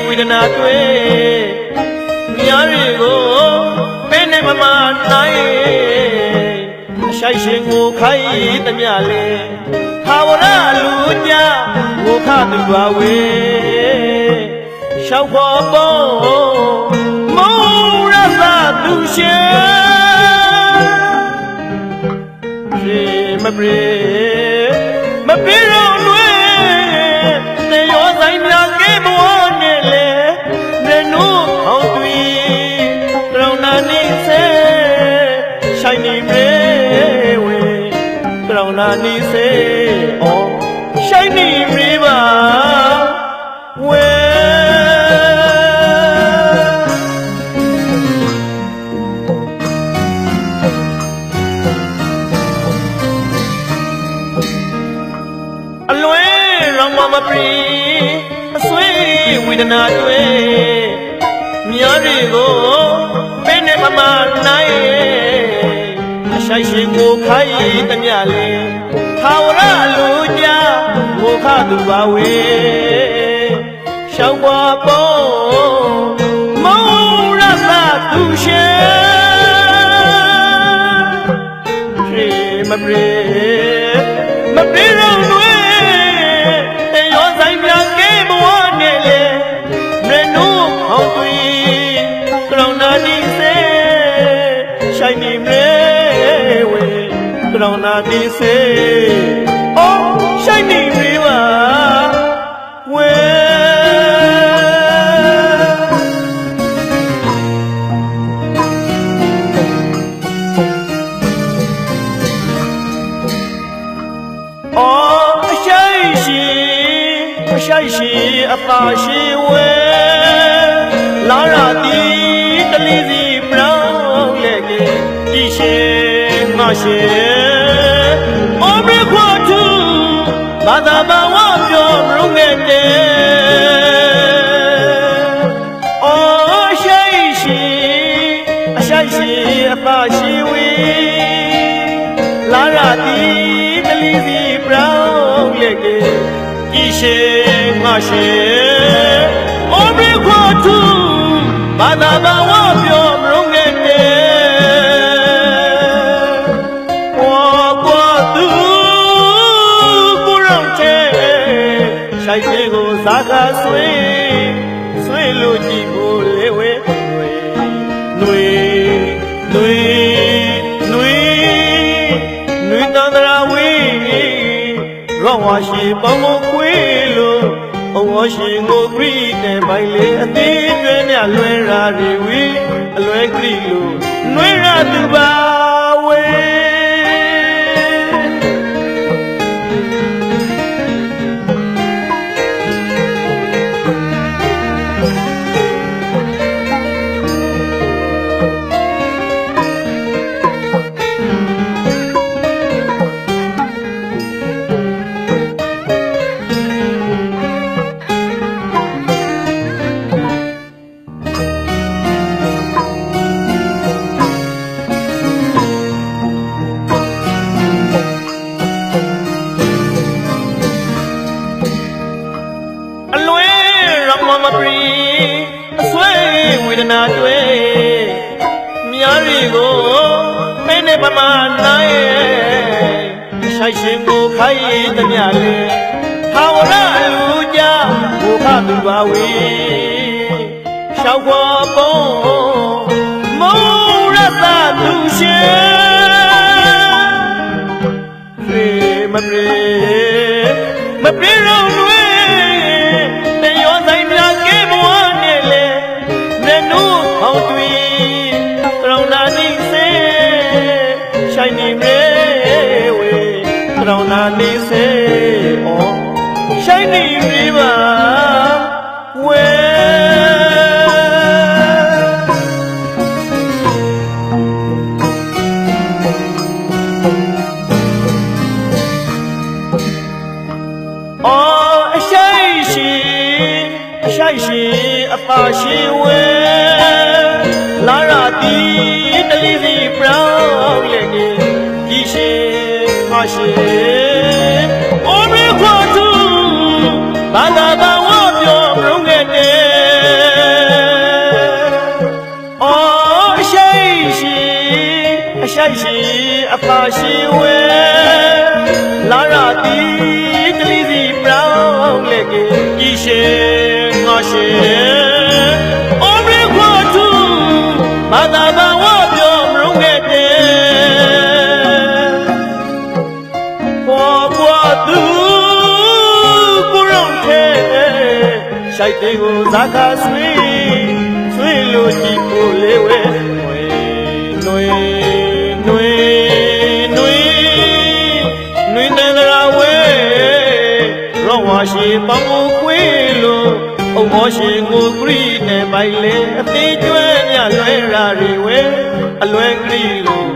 ဝေဒနာတွေမြားတွေကိုဘယ်နဲ့မှနိုင်အရှိုက်ရှင်ကိုခိုင်းသမျှလေဟာဝရလူကြဝခသူပါဝေရှောက်ခေါ်ပေါ်မုံရသသူရှင်မပြေတော့လွယ်နေရောဆိုင်များကဲဘဝနဲ့လေနေနုဟောင်းသွီကရုဏာနိစေဆိုင်နေမေဝေကရုဏာနိစေအော်ဆိုင်နေမေပါဝေမပရိအဆွေဝေဒနာတွေမြားတွေကိုဘယ်နဲ့မှနိုင်အရှိုက်ရှင်ကိုခိုင်းသမျှလေထာဝရလူကြဝခသူပါဝေရှောက်ပွားပေါ်မုံရသသူရှင်မပရိတော့လွယ်ဆိုင်ပြကဲဘဝနဲ့လေနေနုဟောင်းသွီကရုဏာနိစေဆိုင်နေမေဝေကရုဏာနိစေအော်ဆိုင်နေမေပါဝေအော်အရှိုက်ရှိအပါရှိဝဲလာရသည်တလီစီပြောင်းရဲ့ဒီရှိငါရှိအော်ဘခွာသူဘာသာဘာဝပြောရုံးခဲ့တဲ့အော်အရှိုက်ရှိအပါရှိဝဲလာရသည်တလီစီပြောင်းရဲ့ဒီရှိငါရှိအော်ဘခွာသူဘာသာဘာဝပြောမရုံးခဲ့တဲ့ဝါကွာသူကိုရောင်ချဲဆိုင်ရှိကိုစားကားဆွေလို့ကြည့်ဖို့လေဝဲနွေတန္တရာဝေးရောဝါရှိပေါင်းကိုခွေးလို့ဘဝရှိကိုခရီးတဲ့ပိုင်လေအသေးကျွဲမြလွယ်ရာတွေဝေးအလွယ်ခရီးလို့နှွေးရသူပါဝေမပရိအဆွေဝေဒနာတွေမြားတွေကိုမင်းနဲ့ပမာနိုင်ဆိုင်ရှင်ကိုခိုင်းသမျှလေထာဝရလူကြဘုခသူပါဝေရှောက်ခေါ်ပေါ်မုံရသသူရှင်မပရိတော့လွယ်ဆိုင်နေမေဝေကရုဏာနိစေအော်ဆိုင်နေမေပါဝေအော်အရှိုက်ရှိအပါရှိဝေလာရသည်တလီစီပြောင်းရဲ့ဒီရှိငါရှိအော်ဘခွာသူဘာသာဘာဝပြောမရုံးခဲ့တဲ့ ရိုက်ရှိအဖာရှိဝဲလာရသည်တလီစီပြောင်းလေကေကြီးရှင်ငါရှင်အိုမရခွာသူဘာသာဘာဝပြောမရုံးခဲ့တဲ့ဘောကွာသူကိုရုံးတဲ့ရှိုက်တဲ့ကိုဇာကာဆွေလို့ကြည့်ဖို့လေးဝဲနွေနေကြဝဲရောဝါရှိပေါင်းခွေလို့အုံမောရှိကိုဂရိနဲ့ပိုင်လေအသေးကျွဲမြလွဲရာတွေဝဲအလွဲဂရိလို့